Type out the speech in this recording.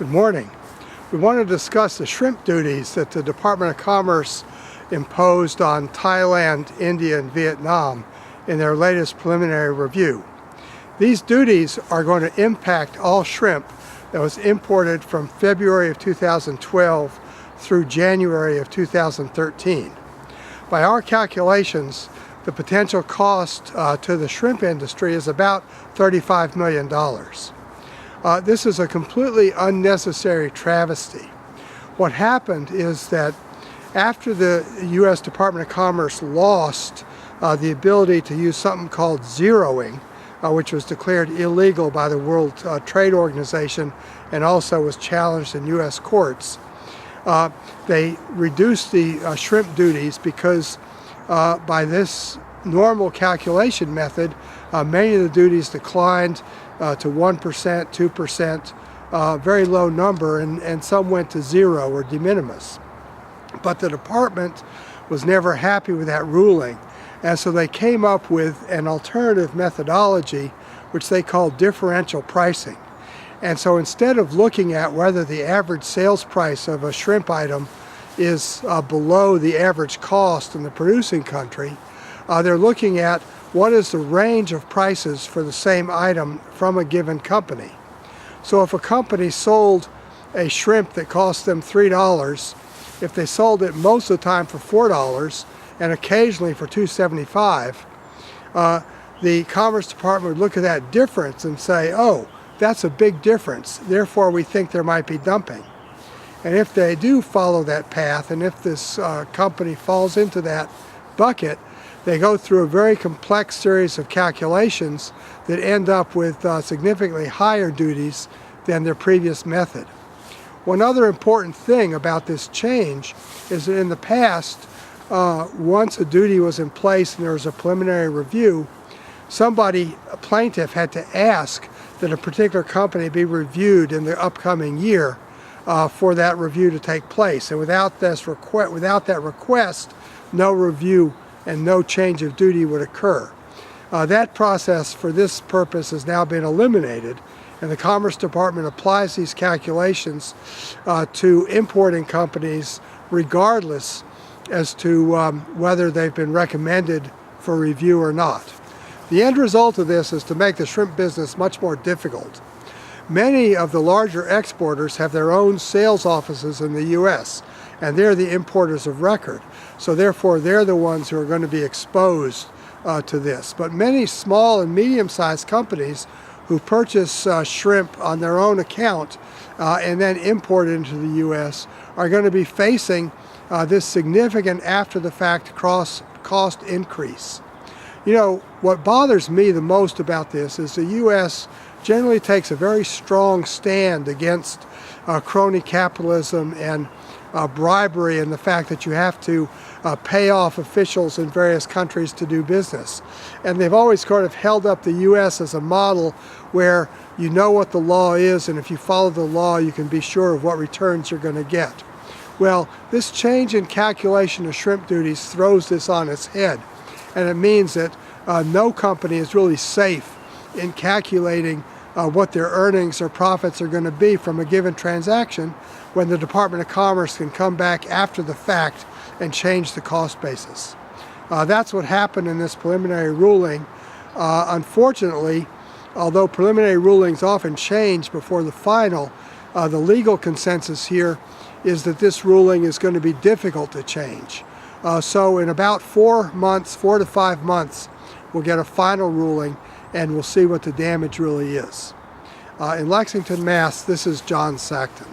Good morning. We want to discuss the shrimp duties that the Department of Commerce imposed on Thailand, India, and Vietnam in their latest preliminary review. These duties are going to impact all shrimp that was imported from February of 2012 through January of 2013. By our calculations, the potential cost to the shrimp industry is about $35 million. This is a completely unnecessary travesty. What happened is that after the U.S. Department of Commerce lost the ability to use something called zeroing, which was declared illegal by the World Trade Organization and also was challenged in U.S. courts, they reduced the shrimp duties because by this normal calculation method, many of the duties declined to 1%, 2%, very low number, and some went to zero or de minimis. But the department was never happy with that ruling, and so they came up with an alternative methodology which they called differential pricing. And so instead of looking at whether the average sales price of a shrimp item is below the average cost in the producing country, they're looking at what is the range of prices for the same item from a given company. So if a company sold a shrimp that cost them $3, if they sold it most of the time for $4 and occasionally for $2.75, the Commerce Department would look at that difference and say, oh, that's a big difference, therefore we think there might be dumping. And if they do follow that path, and if this company falls into that bucket, they go through a very complex series of calculations that end up with significantly higher duties than their previous method. One other important thing about this change is that in the past, once a duty was in place and there was a preliminary review, a plaintiff had to ask that a particular company be reviewed in the upcoming year for that review to take place. And without that request, no review and no change of duty would occur. That process for this purpose has now been eliminated, and the Commerce Department applies these calculations to importing companies regardless as to whether they've been recommended for review or not. The end result of this is to make the shrimp business much more difficult. Many of the larger exporters have their own sales offices in the U.S., and they're the importers of record. So therefore, they're the ones who are going to be exposed to this. But many small and medium-sized companies who purchase shrimp on their own account and then import it into the U.S. are going to be facing this significant after-the-fact cost increase. You know, what bothers me the most about this is the U.S. generally takes a very strong stand against crony capitalism and bribery and the fact that you have to pay off officials in various countries to do business. And they've always sort of held up the U.S. as a model where you know what the law is, and if you follow the law, you can be sure of what returns you're going to get. Well, this change in calculation of shrimp duties throws this on its head, and it means that no company is really safe in calculating what their earnings or profits are going to be from a given transaction when the Department of Commerce can come back after the fact and change the cost basis. That's what happened in this preliminary ruling. Unfortunately, although preliminary rulings often change before the final, the legal consensus here is that this ruling is going to be difficult to change. So in about 4 to 5 months, we'll get a final ruling and we'll see what the damage really is. In Lexington, Mass., this is John Sackton.